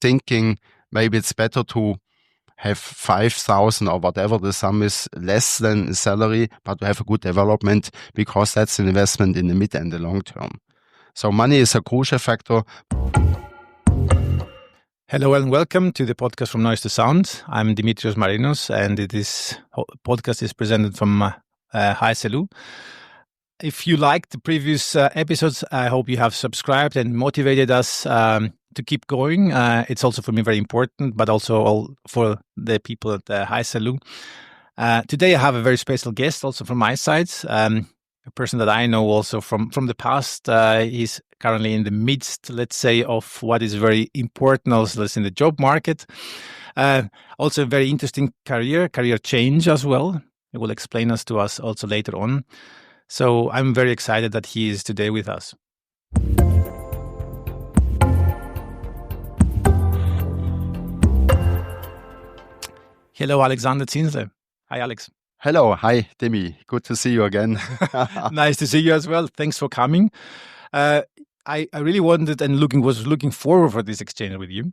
thinking maybe it's better to have 5,000 or whatever the sum is less than salary, but to have a good development, because that's an investment in the mid and the long term. So money is a crucial factor. Hello and welcome to the podcast From Noise to Sound. I'm Dimitrios Marinos, and this podcast is presented from Zinser. If you liked the previous episodes, I hope you have subscribed and motivated us to keep going. It's also for me very important, but also for the people at Zinser. Today I have a very special guest also from my side, a person that I know also from the past. He's currently in the midst, let's say, of what is very important also in the job market. Also a very interesting career change as well. He will explain to us also later on. So I'm very excited that he is today with us. Hello, Alexander Zinsler. Hi, Alex. Hello. Hi, Dimi. Good to see you again. Nice to see you as well. Thanks for coming. I really wanted and was looking forward for this exchange with you.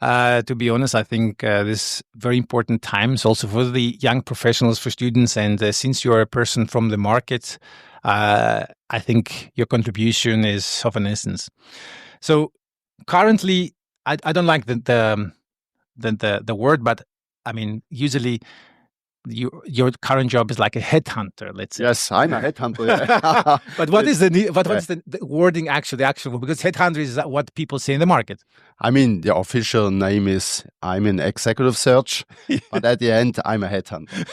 To be honest, I think this very important times also for the young professionals, for students, and since you're a person from the market, I think your contribution is of an essence. So currently, I don't like the word, but I mean usually your current job is like a headhunter, let's say. Yes, I'm a headhunter. Yeah. But what is the wording actually? Because headhunter is what people say in the market. I mean, the official name is I'm in executive search, but at the end, I'm a headhunter.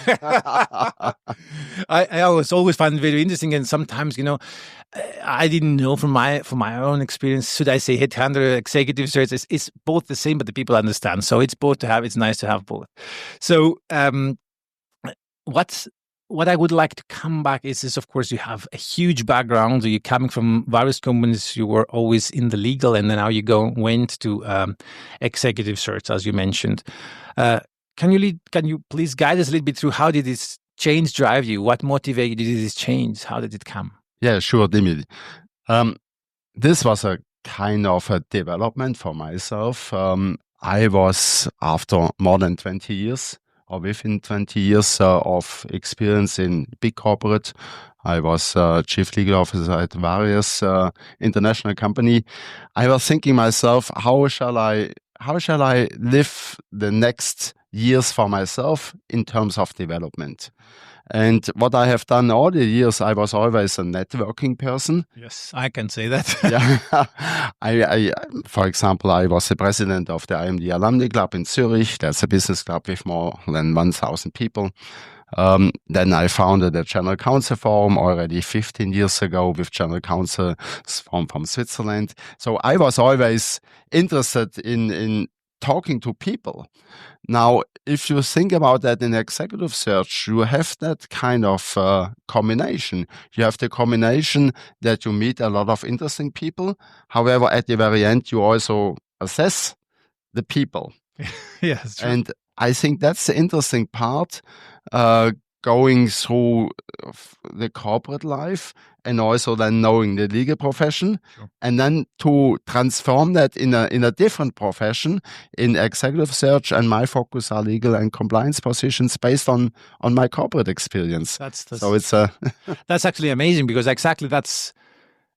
I always find it very interesting, and sometimes, I didn't know from my own experience. Should I say headhunter, executive search? It's both the same, but the people understand. So it's both to have. It's nice to have both. So. What I would like to come back is of course you have a huge background. You're coming from various companies. You were always in the legal, and then now you went to executive search, as you mentioned. Can you please guide us a little bit through how did this change drive you? What motivated you to this change? How did it come? Yeah, sure, Dimi. This was a kind of a development for myself. I was, after more than 20 years, or within 20 years of experience in big corporate. I was chief legal officer at various international company. I was thinking myself, how shall I live the next years for myself in terms of development? And what I have done all the years, I was always a networking person. Yes, I can say that. Yeah, I, for example, I was the president of the IMD Alumni Club in Zurich. That's a business club with more than 1,000 people. Then I founded a General Counsel Forum already 15 years ago with General Counsel from Switzerland. So I was always interested in talking to people. Now, if you think about that in executive search, you have that kind of combination. You have the combination that you meet a lot of interesting people. However, at the very end, you also assess the people. Yes, true. And I think that's the interesting part, going through the corporate life and also then knowing the legal profession, sure. And then to transform that in a different profession in executive search. And my focus are legal and compliance positions based on my corporate experience. So it's that's actually amazing, because exactly that's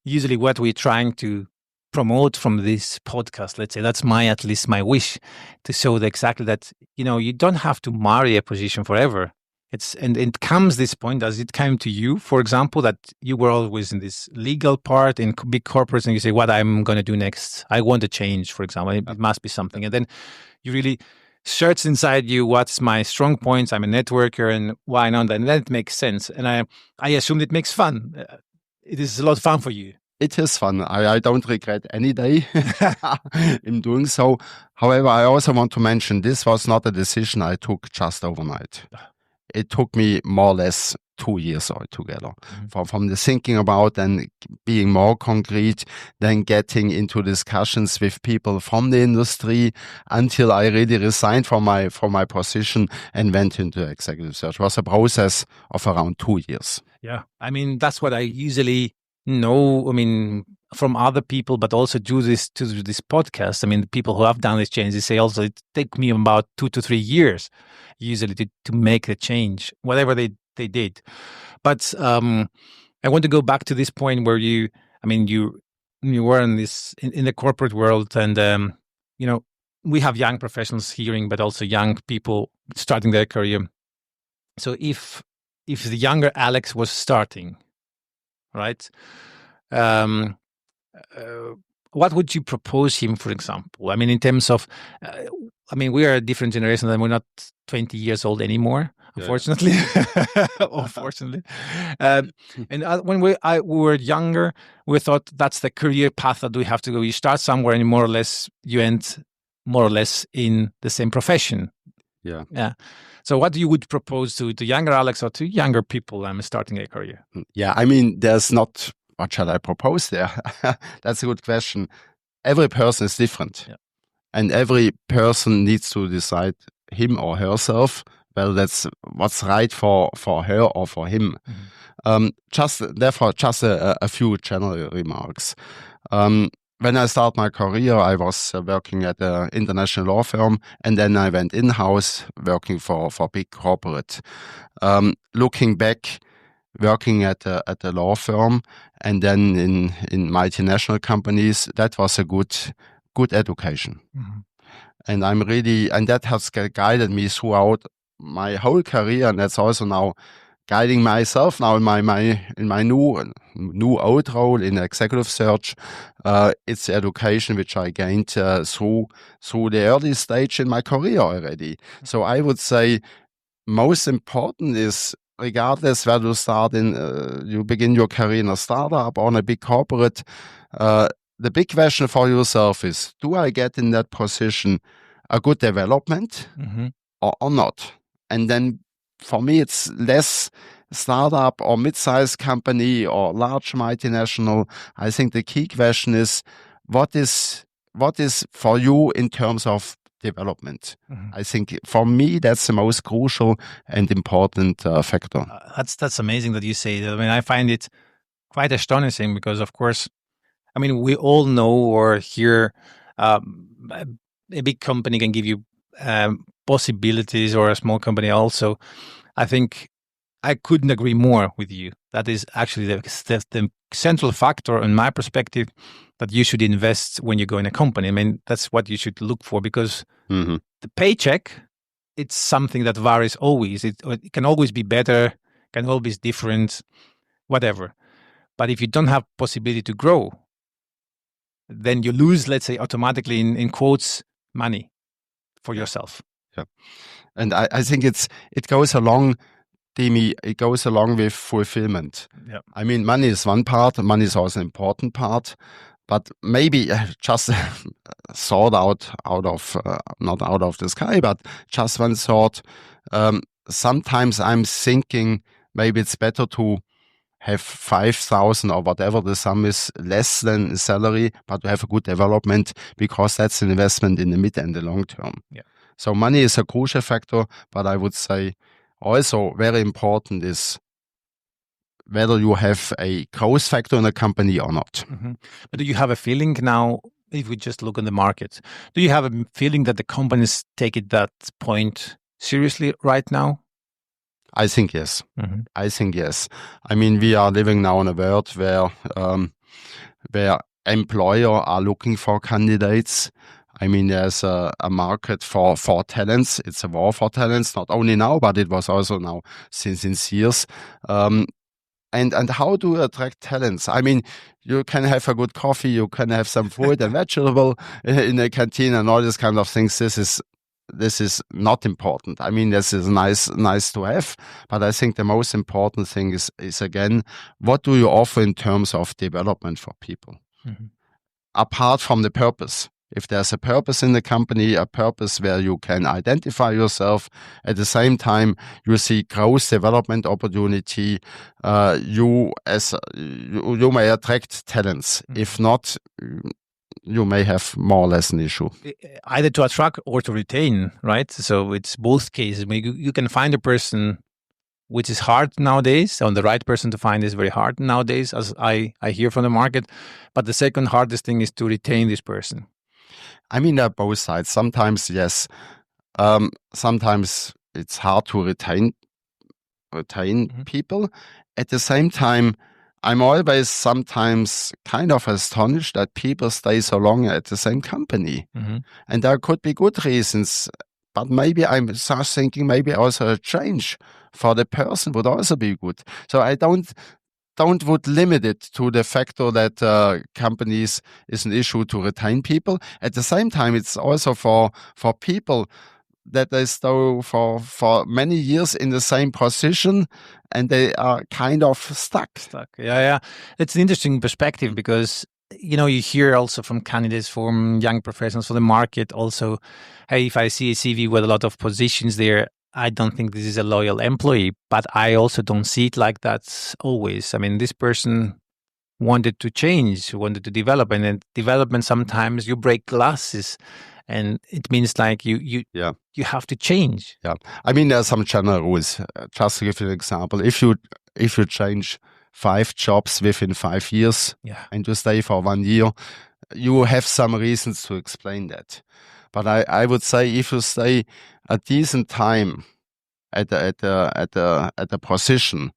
usually what we're trying to promote from this podcast. Let's say that's at least my wish, to show exactly that you don't have to marry a position forever. It comes this point, as it came to you, for example, that you were always in this legal part in big corporates, and you say, what I'm going to do next? I want to change, for example. It must be something. And then you really search inside you, what's my strong points? I'm a networker, and why not? And then it makes sense. And I assume it makes fun. It is a lot of fun for you. It is fun. I don't regret any day in doing so. However, I also want to mention this was not a decision I took just overnight. It took me more or less 2 years altogether, from the thinking about and being more concrete, then getting into discussions with people from the industry until I really resigned from my position and went into executive search. It was a process of around 2 years. Yeah, I mean, that's what I usually know, I mean, from other people, but also to this podcast. I mean, the people who have done this change, they say also it take me about 2 to 3 years usually to make the change, whatever they did. But I want to go back to this point where you were in the corporate world, and we have young professionals hearing, but also young people starting their career. So if the younger Alex was starting, right, what would you propose him, for example? I mean, in terms of, we are a different generation, and we're not 20 years old anymore, unfortunately. Unfortunately. And when we were younger, we thought that's the career path that we have to go. You start somewhere and more or less you end more or less in the same profession. Yeah. So what you would propose to younger Alex or to younger people starting a career? Yeah, I mean, there's not, what shall I propose there? That's a good question. Every person is different. Yeah. And every person needs to decide him or herself, well, that's what's right for her or for him. Mm-hmm. Just a few general remarks. When I started my career, I was working at an international law firm, and then I went in-house working for big corporate. Looking back, working at a law firm, and then in multinational companies, that was a good education. Mm-hmm. And that has guided me throughout my whole career, and that's also now guiding myself now in my new old role in executive search. It's the education which I gained through the early stage in my career already. So I would say most important is, regardless whether you start you begin your career in a startup or in a big corporate, the big question for yourself is, do I get in that position a good development or not? And then for me, it's less startup or mid-sized company or large multinational. I think the key question is, what is for you in terms of development? I think for me, that's the most crucial and important factor. That's amazing that you say that. I mean, I find it quite astonishing because, of course, I mean, we all know or hear a big company can give you possibilities, or a small company also. I think I couldn't agree more with you. That is actually the central factor in my perspective, that you should invest when you go in a company. I mean, that's what you should look for, because the paycheck, it's something that varies always. It can always be better, can always be different, whatever. But if you don't have possibility to grow, then you lose, let's say, automatically in quotes, money for yourself. Yeah. And I think it goes along, Demi, it goes along with fulfillment. Yeah. I mean, money is one part, money is also an important part, but maybe just thought out of, not out of the sky, but just one thought. Sometimes I'm thinking maybe it's better to have 5,000 or whatever the sum is less than salary, but to have a good development, because that's an investment in the mid and the long term. Yeah. So money is a crucial factor, but I would say also very important is whether you have a growth factor in a company or not. But do you have a feeling now, if we just look on the market, do you have a feeling that the companies take it that point seriously right now? I think yes. I think yes. I mean, we are living now in a world where employers are looking for candidates. I mean, there's a market for talents. It's a war for talents, not only now, but it was also now since years. And how do you attract talents? I mean, you can have a good coffee, you can have some fruit and vegetable in a canteen and all these kind of things. This is not important. I mean, this is nice to have, but I think the most important thing is again, what do you offer in terms of development for people? Apart from the purpose. If there's a purpose in the company, a purpose where you can identify yourself, at the same time you see growth development opportunity, you may attract talents. If not, you may have more or less an issue. Either to attract or to retain, right? So it's both cases. Maybe you can find a person which is hard nowadays. On the right person to find is very hard nowadays, as I hear from the market. But the second hardest thing is to retain this person. I mean, there are both sides. Sometimes, yes. Sometimes it's hard to retain people. At the same time, I'm always sometimes kind of astonished that people stay so long at the same company. And there could be good reasons, but maybe I'm just thinking maybe also a change for the person would also be good. So I don't would limit it to the factor that companies is an issue to retain people. At the same time, it's also for people that they stay for many years in the same position and they are kind of stuck. Yeah. It's an interesting perspective because, you hear also from candidates, from young professionals, for the market also, hey, if I see a CV with a lot of positions there, I don't think this is a loyal employee, but I also don't see it like that always. I mean, this person wanted to change, wanted to develop, and in development, sometimes you break glasses. And it means like you have to change. Yeah, I mean there are some general rules. Just to give you an example, if you change 5 jobs within 5 years and you stay for 1 year, you have some reasons to explain that. But I would say if you stay a decent time at the position,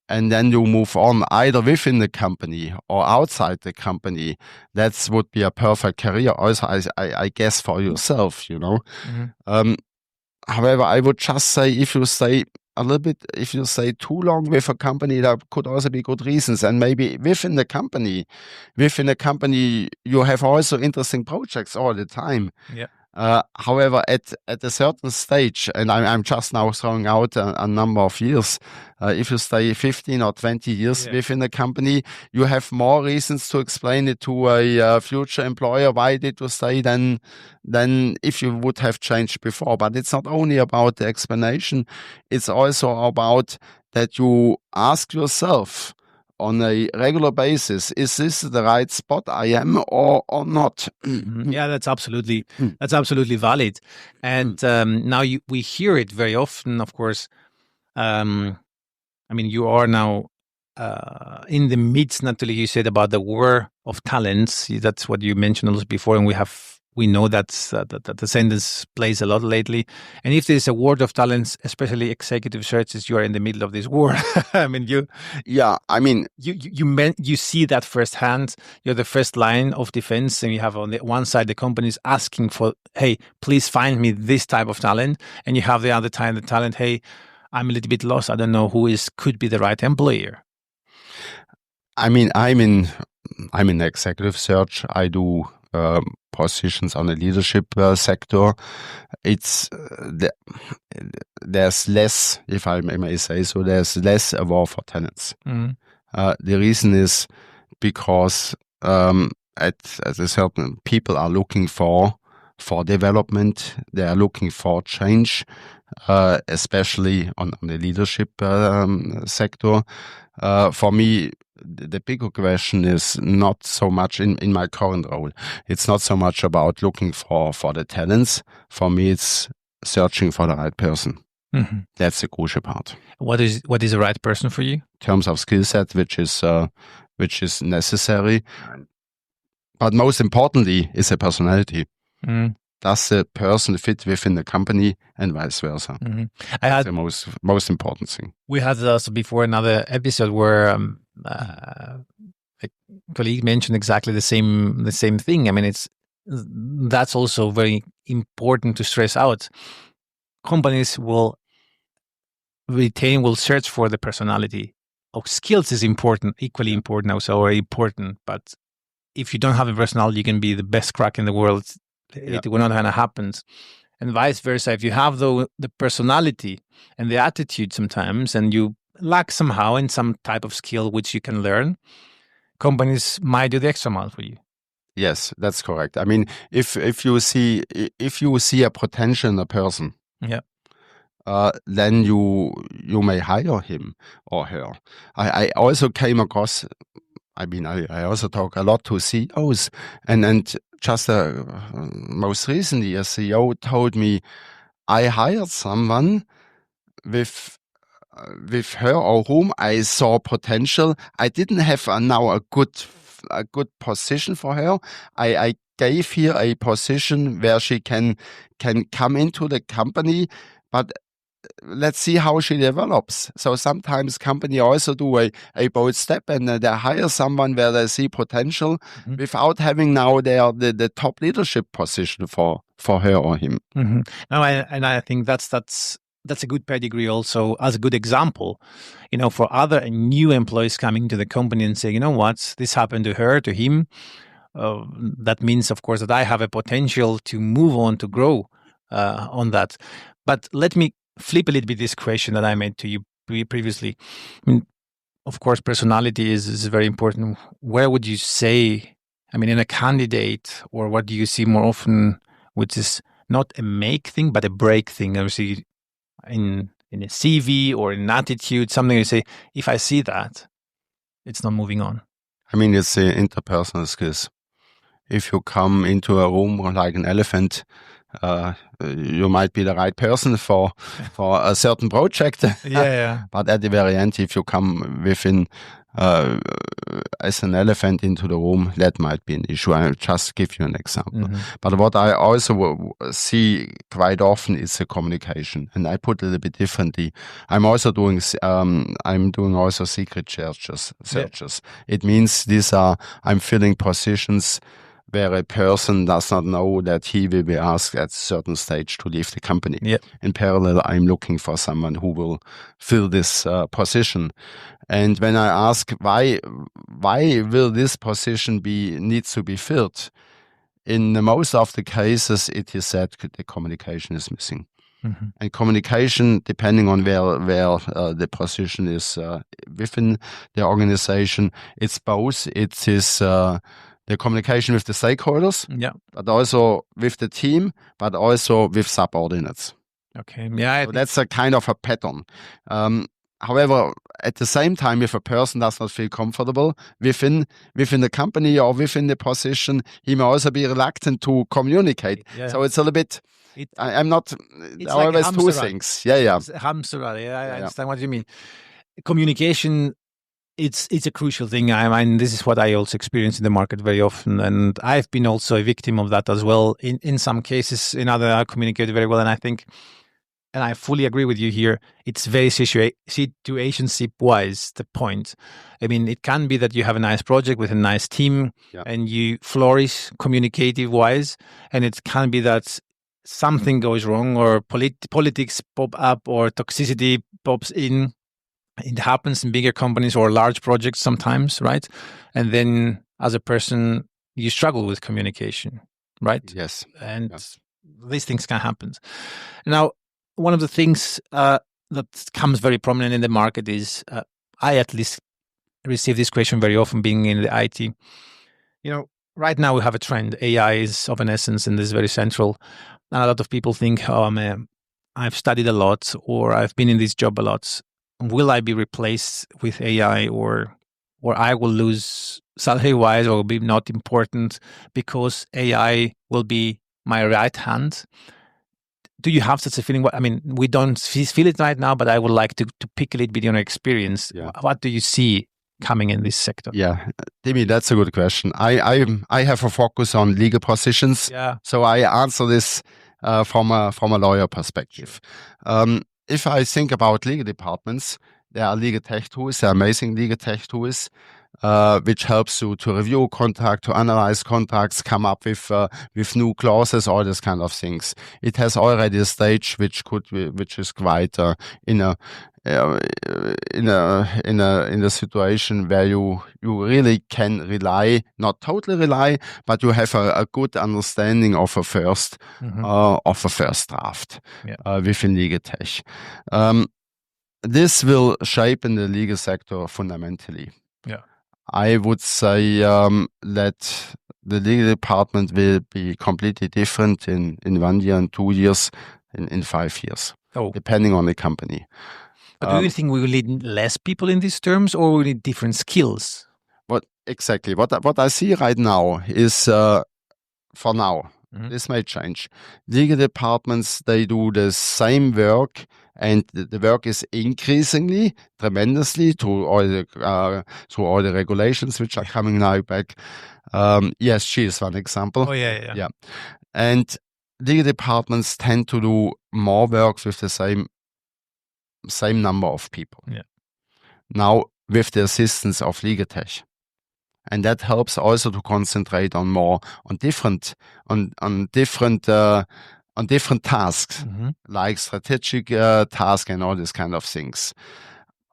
and then you move on either within the company or outside the company, that would be a perfect career. Also, I guess for yourself, However, I would just say if you stay too long with a company, there could also be good reasons. And maybe within the company, you have also interesting projects all the time. Yeah. However, at a certain stage, and I'm just now throwing out a number of years, if you stay 15 or 20 years within a company, you have more reasons to explain it to a future employer. Why did you stay than if you would have changed before? But it's not only about the explanation, it's also about that you ask yourself on a regular basis, is this the right spot I am or not? Yeah, that's absolutely valid. And now we hear it very often, of course. I mean, you are now in the midst, naturally, you said about the war of talents. That's what you mentioned also before, and we know that the sentence plays a lot lately. And if there's a war of talents, especially executive searches, you are in the middle of this war. I mean, you see that firsthand. You're the first line of defense, and you have on the one side the companies asking for, hey, please find me this type of talent, and you have the other time the talent, hey, I'm a little bit lost. I don't know who could be the right employer. I mean, I'm in executive search. I do positions on the leadership sector. It's there's less, if I may say so, there's less a war for talents. The reason is because at a certain people are looking for development. They are looking for change, especially on the leadership sector. For me, the bigger question is not so much in my current role. It's not so much about looking for the talents. For me, it's searching for the right person. That's the crucial part. What is the right person for you? In terms of skill set, which is necessary, but most importantly, is a personality. Does the person fit within the company and vice versa? That's the most important thing. We had also before another episode where a colleague mentioned exactly the same thing. I mean, that's also very important to stress out. Companies will search for the personality. Skills is important, equally important, also very important. But if you don't have a personality, you can be the best crack in the world. It will not going to happen. And vice versa. If you have the personality and the attitude sometimes, and you lack somehow in some type of skill which you can learn, companies might do the extra mile for you. Yes, that's correct. I mean, if you see a potential in a person, then you may hire him or her. I also came across. I mean, I also talk a lot to CEOs, and just most recently, a CEO told me, I hired someone with with her or whom I saw potential. I didn't have now a good position for her. I gave her a position where she can come into the company, but let's see how she develops. So sometimes company also do a bold step and they hire someone where they see potential without having now the top leadership position for her or him. No, and I think that's a good pedigree also as a good example, for other new employees coming to the company and say, you know what, this happened to her, to him. That means, of course, that I have a potential to move on, to grow on that. But let me flip a little bit this question that I made to you previously. I mean, of course, personality is very important. Where would you say, in a candidate, or what do you see more often, which is not a make thing, but a break thing? Obviously, in a CV or in an attitude, something you say, if I see that, it's not moving on. It's the interpersonal skills. If you come into a room like an elephant, you might be the right person for a certain project. Yeah. But at the very end, if you come within as an elephant into the room, that might be an issue. I'll just give you an example. But what I also see quite often is the communication, and I put it a little bit differently. I'm also doing also secret searches. It means I'm filling positions where a person does not know that he will be asked at a certain stage to leave the company. Yeah. In parallel, I'm looking for someone who will fill this position. And when I ask why will this position needs to be filled, in most of the cases it is said the communication is missing. And communication, depending on where the position is within the organization, it's both. It is the communication with the stakeholders, but also with the team, but also with subordinates. Okay, yeah. So that's a kind of a pattern. However, at the same time, if a person does not feel comfortable within the company or within the position, he may also be reluctant to communicate. Yeah. So it's a little bit. I'm not always like two things. Yeah. Hamsterrad. I understand what you mean. Communication. It's a crucial thing. This is what I also experience in the market very often, and I've been also a victim of that as well. In some cases, in other, I communicate very well, and I think, and I fully agree with you here. It's very situationship-wise the point. It can be that you have a nice project with a nice team, and you flourish communicative-wise, and it can be that something goes wrong, or politics pop up, or toxicity pops in. It happens in bigger companies or large projects sometimes, right? And then as a person, you struggle with communication, right? Yes. And these things can happen. Now, one of the things that comes very prominent in the market is, I at least receive this question very often being in the IT. Right now we have a trend. AI is of an essence and is very central. And a lot of people think, I've studied a lot, or I've been in this job a lot. Will I be replaced with AI, or I will lose salary-wise, or will be not important because AI will be my right hand? Do you have such a feeling? We don't feel it right now, but I would like to pick a little bit on your experience. Yeah. What do you see coming in this sector? Yeah, Dimi, that's a good question. I have a focus on legal positions. Yeah. So I answer this from a lawyer perspective. If I think about legal departments, there are legal tech tools, there are amazing legal tech tools, which helps you to review contract, to analyze contracts, come up with new clauses, all these kind of things. It has already a stage which is quite in a situation where you really can rely, not totally rely, but you have a good understanding of a first draft within legal tech. This will shape in the legal sector fundamentally. Yeah, I would say that the legal department will be completely different in 1 year, in 2 years, in 5 years, depending on the company. But do you think we will need less people in these terms, or we need different skills? What I see right now is, for now, Mm-hmm. This may change. Legal departments, they do the same work, and the work is increasingly tremendously through all the regulations which are coming now back. ESG is one example. Oh yeah. And legal departments tend to do more work with the same number of people. Yeah. Now with the assistance of legal tech. And that helps also to concentrate on different tasks, Mm-hmm. like strategic tasks and all these kind of things.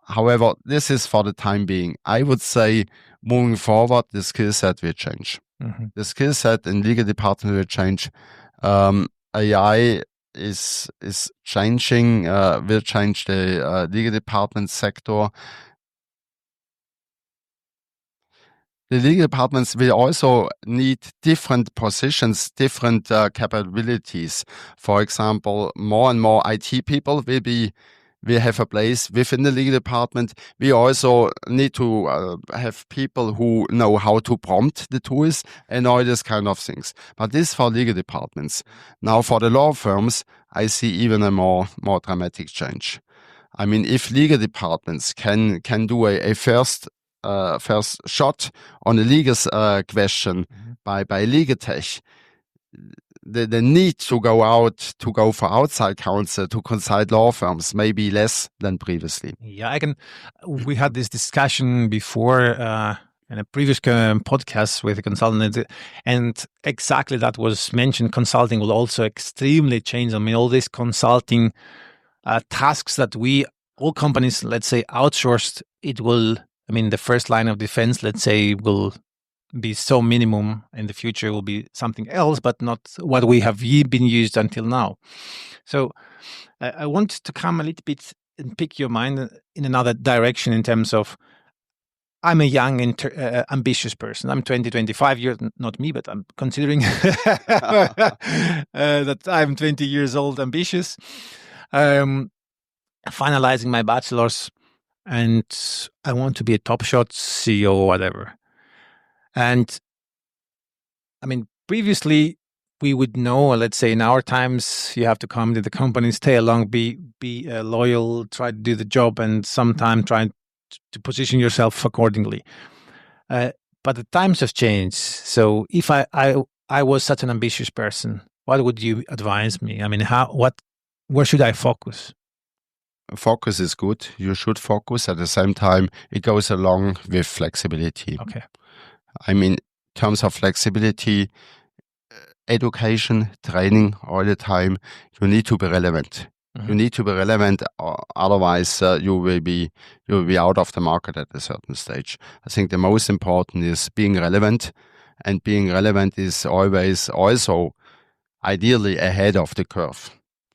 However, this is for the time being. I would say moving forward, the skill set will change. Mm-hmm. The skill set in legal department will change. AI is changing, will change the legal department sector. The legal departments will also need different positions, different capabilities. For example, more and more IT people will have a place within the legal department. We also need to have people who know how to prompt the tools and all these kind of things. But this for legal departments. Now for the law firms, I see even a more dramatic change. I mean, if legal departments can do a first shot on a legal question by legal tech, the need to go for outside counsel to consult law firms may be less than previously. Yeah, we had this discussion before in a previous podcast with a consultant, and exactly that was mentioned. Consulting will also extremely change. I mean, all these consulting tasks that all companies, let's say, outsourced, it will, I mean, the first line of defense, let's say, will be so minimum. In the future will be something else, but not what we have been used until now. So I want to come a little bit and pick your mind in another direction in terms of, I'm a young, ambitious person. I'm 25 years, not me, but I'm considering that I'm 20 years old, ambitious. Finalizing my bachelor's, and I want to be a top shot CEO or whatever. And I mean, previously we would know, let's say in our times, you have to come to the company, stay along, be loyal, try to do the job, and sometimes try to position yourself accordingly. But the times have changed. So if I was such an ambitious person, what would you advise me? I mean, where should I focus? Focus is good. You should focus. At the same time, it goes along with flexibility. Okay. I mean, in terms of flexibility, education, training all the time, you need to be relevant. Mm-hmm. You need to be relevant, otherwise you will be out of the market at a certain stage. I think the most important is being relevant, and being relevant is always also ideally ahead of the curve.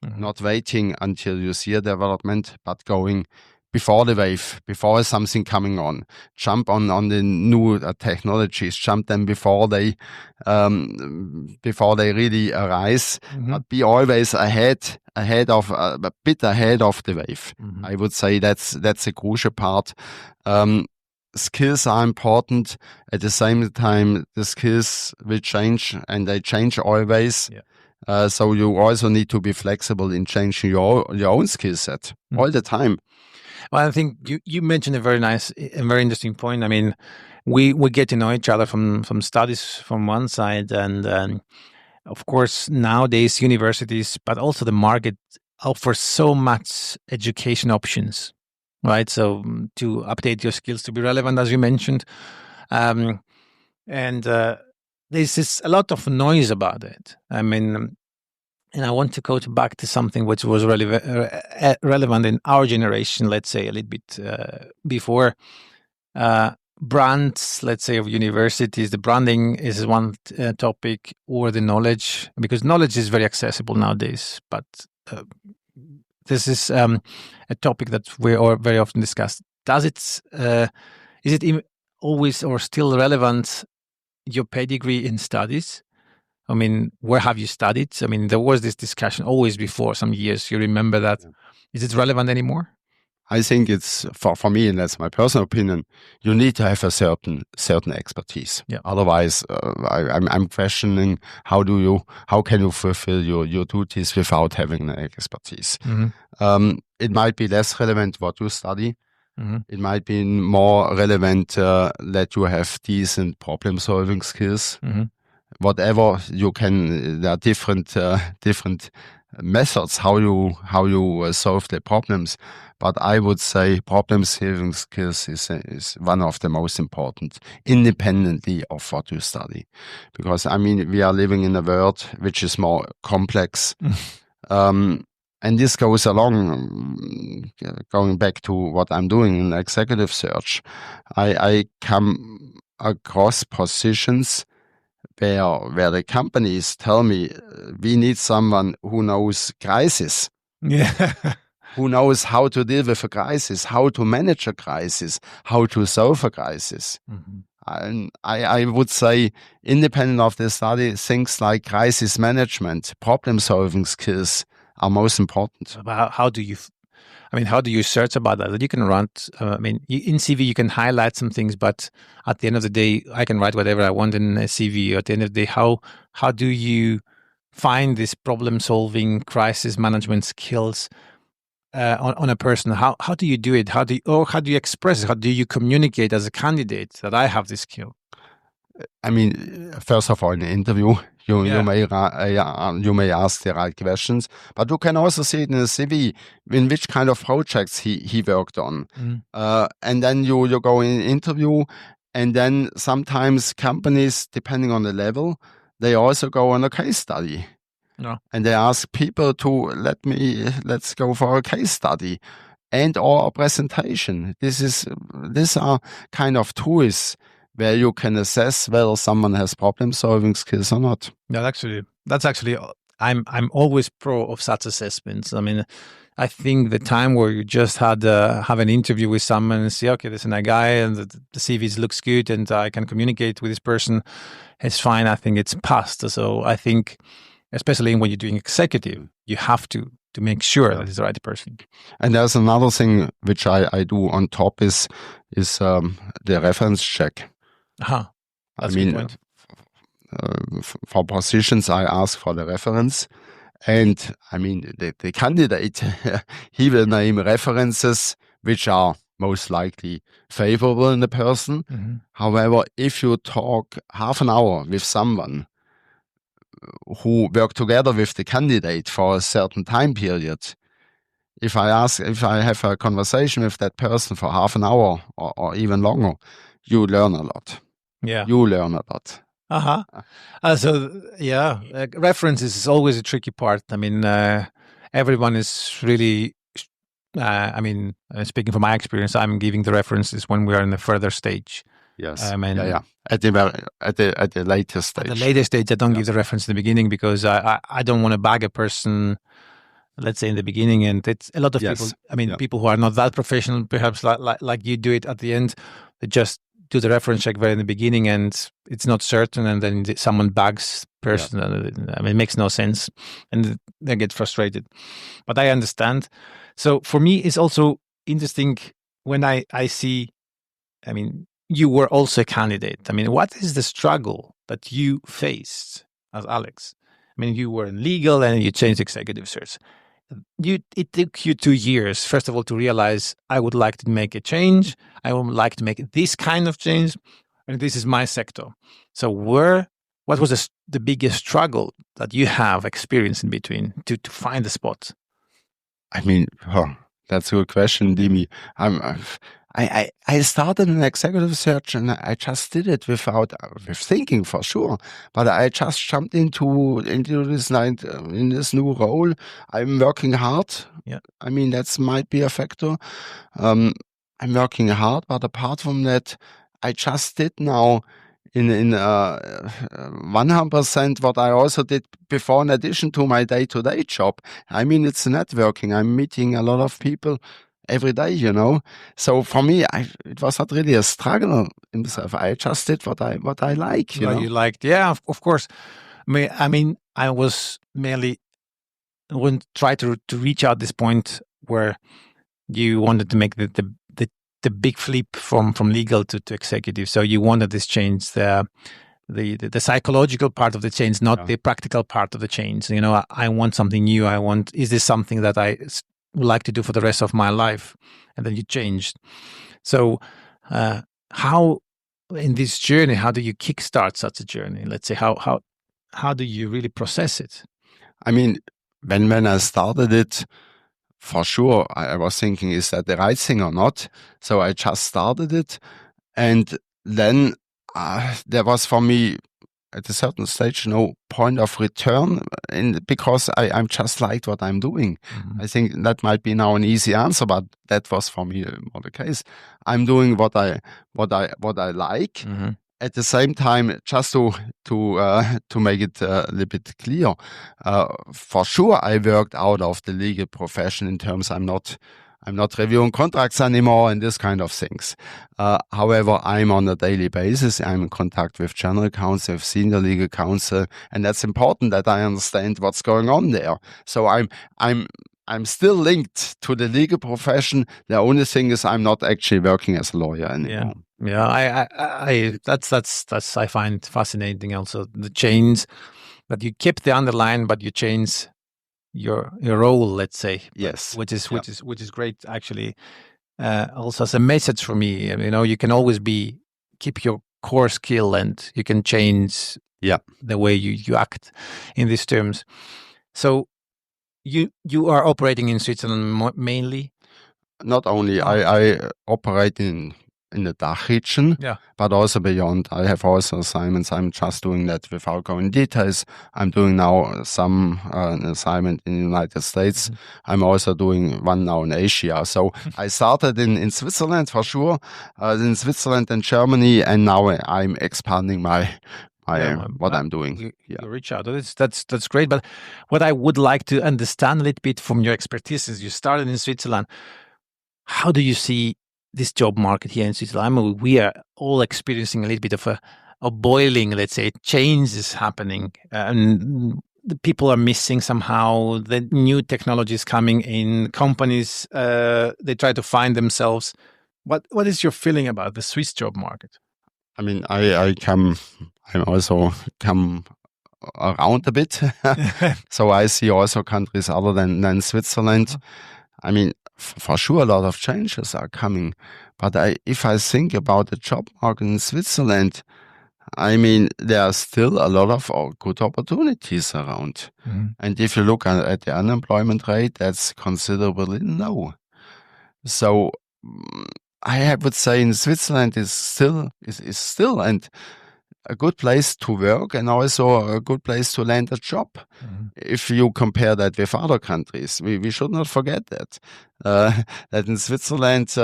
Mm-hmm. Not waiting until you see a development, but going before the wave, before something coming on. Jump on the new technologies. Jump them before they really arise. Mm-hmm. But be always ahead of a bit ahead of the wave. Mm-hmm. I would say that's a crucial part. Skills are important. At the same time, the skills will change, and they change always. Yeah. So you also need to be flexible in changing your own skill set all the time. Well, I think you mentioned a very very interesting point. I mean, we get to know each other from studies from one side, and of course nowadays universities, but also the market offer so much education options, right? So to update your skills to be relevant, as you mentioned, and there's just a lot of noise about it. I mean. And I want to go back to something which was relevant in our generation, let's say a little bit before. Brands, let's say, of universities, the branding is one topic, or the knowledge, because knowledge is very accessible nowadays. But this is a topic that we are very often discussed. Is it always or still relevant, your pedigree in studies? I mean, where have you studied? I mean, there was this discussion always before some years. You remember that? Yeah. Is it relevant anymore? I think it's for me, and that's my personal opinion. You need to have a certain expertise. Yeah. Otherwise, I'm questioning how can you fulfill your duties without having an expertise. It might be less relevant what you study. It might be more relevant that you have decent problem solving skills. Whatever you can, there are different methods how you solve the problems. But I would say problem solving skills is one of the most important, independently of what you study, because I mean we are living in a world which is more complex. And this goes along, going back to what I'm doing in executive search. I come across positions where the companies tell me we need someone who knows crisis. Yeah. Who knows how to deal with a crisis, how to manage a crisis, how to solve a crisis. And I would say, independent of the study, things like crisis management, problem solving skills are most important. How do you search about that? You can write, in CV, you can highlight some things, but at the end of the day, I can write whatever I want in a CV. At the end of the day, how do you find this problem solving, crisis management skills on a person? How do you do it? How do you express it? How do you communicate as a candidate that I have this skill? I mean, first of all, in the interview, you may ask the right questions, but you can also see it in the CV in which kind of projects he worked on, and then you go in interview, and then sometimes companies, depending on the level, they also go on a case study. No. And they ask people to let's go for a case study and or a presentation. These are kind of tools where you can assess whether someone has problem solving skills or not. Yeah, that's actually I'm always pro of such assessments. I mean, I think the time where you just have an interview with someone and say, okay, there's a guy and the CV looks good and I can communicate with this person, it's fine. I think it's past. So I think, especially when you're doing executive, you have to make sure that it's the right person. And there's another thing which I do on top is the reference check. That's a good point. For positions, I ask for the reference. And I mean, the candidate, he will name references which are most likely favorable in the person. However, if you talk half an hour with someone who worked together with the candidate for a certain time period, if I have a conversation with that person for half an hour or even longer, you learn a lot. Yeah. You learn a lot. References is always a tricky part. I mean, everyone is really, speaking from my experience, I'm giving the references when we are in a further stage. Yes. At the later stage. At the later stage, I don't give the reference in the beginning because I don't want to bag a person, let's say in the beginning, and it's a lot of people. I mean, people who are not that professional, perhaps like you do it at the end, they just do the reference check very in the beginning, and it's not certain, and then someone bags person. I mean, it makes no sense, and they get frustrated. But I understand. So for me, it's also interesting when I see. I mean, you were also a candidate. I mean, what is the struggle that you faced as Alex? I mean, you were in legal and you changed executive search. It took you 2 years, first of all, to realize I would like to make a change. I would like to make this kind of change, and this is my sector. So what was the biggest struggle that you have experienced in between to find the spot? I mean, that's a good question, Dimi. I started an executive search and I just did it with thinking for sure. But I just jumped into this night in this new role. I'm working hard. Yeah. I mean, that might be a factor. I'm working hard, but apart from that, I just did now in 100% what I also did before, in addition to my day-to-day job. I mean, it's networking. I'm meeting a lot of people every day, you know. So for me, it was not really a struggle in myself. I just did what I like, you know. You liked, yeah, of course. I mean, I was merely wouldn't try to reach out this point where you wanted to make the big flip from legal to executive. So you wanted this change, the psychological part of the change, not the practical part of the change. I want something new. Is this something that I would like to do for the rest of my life? And then you changed. So how in this journey, how do you kickstart such a journey? Let's say, how do you really process it? I mean, when I started it, for sure, I was thinking, is that the right thing or not? So I just started it. And then there was for me at a certain stage no point of return because I'm just liked what I'm doing. Mm-hmm. I think that might be now an easy answer, but that was for me more the case. I'm doing what I like. Mm-hmm. At the same time, just to make it a little bit clear, for sure I worked out of the legal profession in terms I'm not reviewing contracts anymore and this kind of things. However, I'm on a daily basis. I'm in contact with general counsel, with senior legal counsel, and that's important that I understand what's going on there. So I'm still linked to the legal profession. The only thing is I'm not actually working as a lawyer anymore. Yeah. That's I find fascinating. Also, the change that you keep the underline, but you change your role. Let's say, yes, which is great actually. Also, as a message for me, you can always keep your core skill, and you can change the way you act in these terms. So. You are operating in Switzerland mainly? Not only. I operate in the DACH region, but also beyond. I have also assignments. I'm just doing that without going details. I'm doing now some assignment in the United States. Mm-hmm. I'm also doing one now in Asia. So I started in Switzerland for sure, in Switzerland and Germany, and now I'm expanding what I'm doing. You reach out. That's great. But what I would like to understand a little bit from your expertise is you started in Switzerland. How do you see this job market here in Switzerland? I mean, we are all experiencing a little bit of a boiling, let's say, change is happening, and the people are missing somehow. The new technologies coming in, companies they try to find themselves. What is your feeling about the Swiss job market? I mean, I also come around a bit. So I see also countries other than Switzerland. I mean, for sure, a lot of changes are coming. But if I think about the job market in Switzerland, I mean, there are still a lot of good opportunities around. Mm-hmm. And if you look at the unemployment rate, that's considerably low. So I would say in Switzerland is still and a good place to work and also a good place to land a job. Mm-hmm. If you compare that with other countries, we should not forget that in Switzerland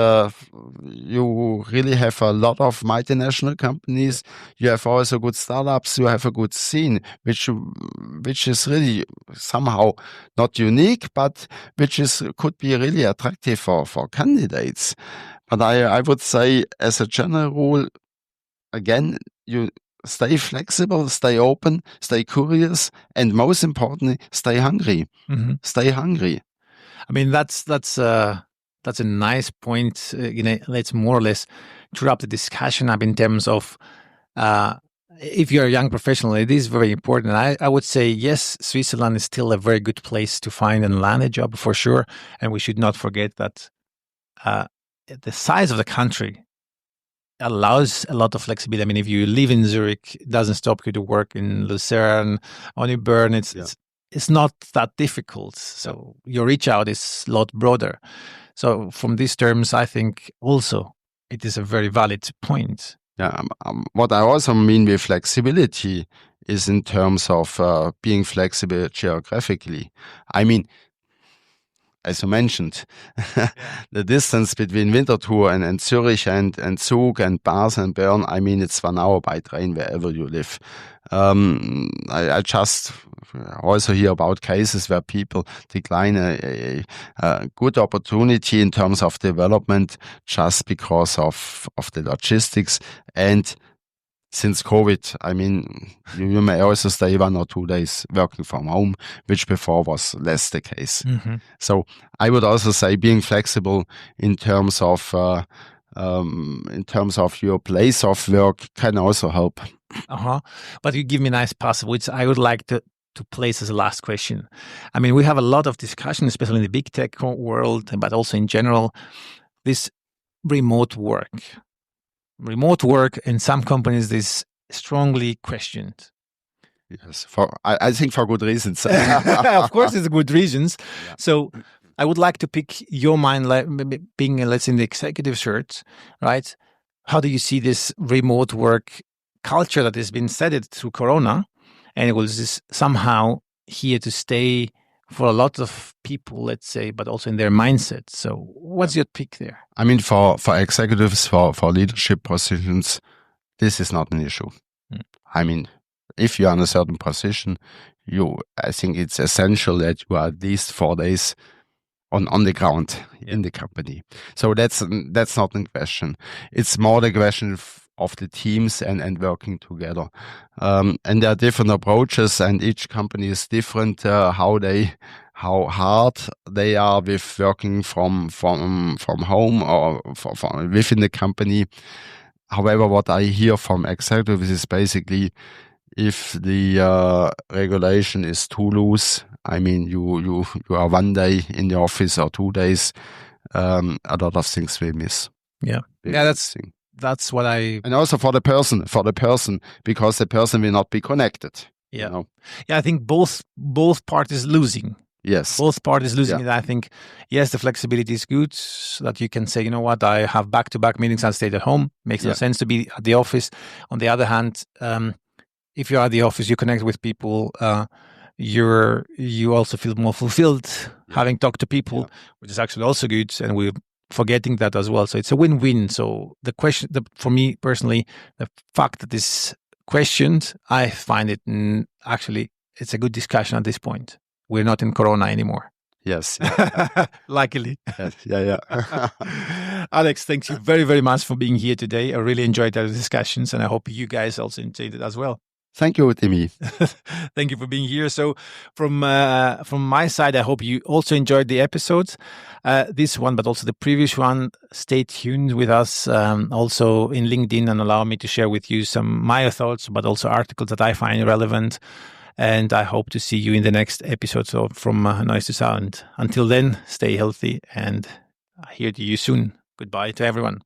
you really have a lot of multinational companies. You have also good startups. You have a good scene, which is really somehow not unique, but which could be really attractive for candidates. But I would say, as a general rule, again, you stay flexible, stay open, stay curious, and most importantly, stay hungry. Mm-hmm. Stay hungry. I mean, that's a nice point. Let's more or less wrap the discussion up in terms of if you're a young professional, it is very important. I would say, yes, Switzerland is still a very good place to find and land a job for sure. And we should not forget that the size of the country allows a lot of flexibility. I mean, if you live in Zurich, it doesn't stop you to work in Lucerne, on Bern. It's not that difficult. So your reach out is a lot broader. So from these terms, I think also it is a very valid point. Yeah. What I also mean with flexibility is in terms of being flexible geographically. I mean, as you mentioned, the distance between Winterthur and Zurich and Zug and Basel and Bern, I mean, it's 1 hour by train wherever you live. I just also hear about cases where people decline a good opportunity in terms of development just because of the logistics. And since COVID, I mean, you may also stay 1 or 2 days working from home, which before was less the case. Mm-hmm. So I would also say being flexible in terms of your place of work can also help. But you give me a nice puzzle, which I would like to place as a last question. I mean, we have a lot of discussion, especially in the big tech world, but also in general, this remote work. Remote work in some companies is strongly questioned. Yes, I think for good reasons. Of course, it's good reasons. Yeah. So I would like to pick your mind, like being, let's say, in the executive search, right? How do you see this remote work culture that has been set through Corona, and it was somehow here to stay for a lot of people, let's say, but also in their mindset. So what's your pick there? I mean, for executives, for leadership positions, this is not an issue. I mean, if you are in a certain position, I think it's essential that you are at least 4 days on the ground in the company. So that's not in question. It's more the question of the teams and working together. And there are different approaches, and each company is different. How hard they are with working from home or from within the company. However, what I hear from executives is basically, if the regulation is too loose, I mean, you are 1 day in the office or 2 days, a lot of things we miss. Yeah, that's what I. And also for the person, because the person will not be connected. Yeah, you know? Yeah. I think both parties losing. Yes. Both parties losing it. I think, yes, the flexibility is good, so that you can say, you know what, I have back-to-back meetings, I'll stay at home. Makes no sense to be at the office. On the other hand, if you are at the office, you connect with people, you also feel more fulfilled having talked to people, which is actually also good, and we're forgetting that as well. So it's a win-win. So the question, for me personally, the fact that this questioned, I find it actually, it's a good discussion at this point. We're not in Corona anymore. Yes. Luckily. Yes. Yeah. Alex, thank you very, very much for being here today. I really enjoyed our discussions, and I hope you guys also enjoyed it as well. Thank you, Timmy. Thank you for being here. So from my side, I hope you also enjoyed the episodes, this one, but also the previous one. Stay tuned with us also in LinkedIn, and allow me to share with you some my thoughts, but also articles that I find relevant. And I hope to see you in the next episode from Noise to Sound. Until then, stay healthy, and hear to you soon. Goodbye to everyone.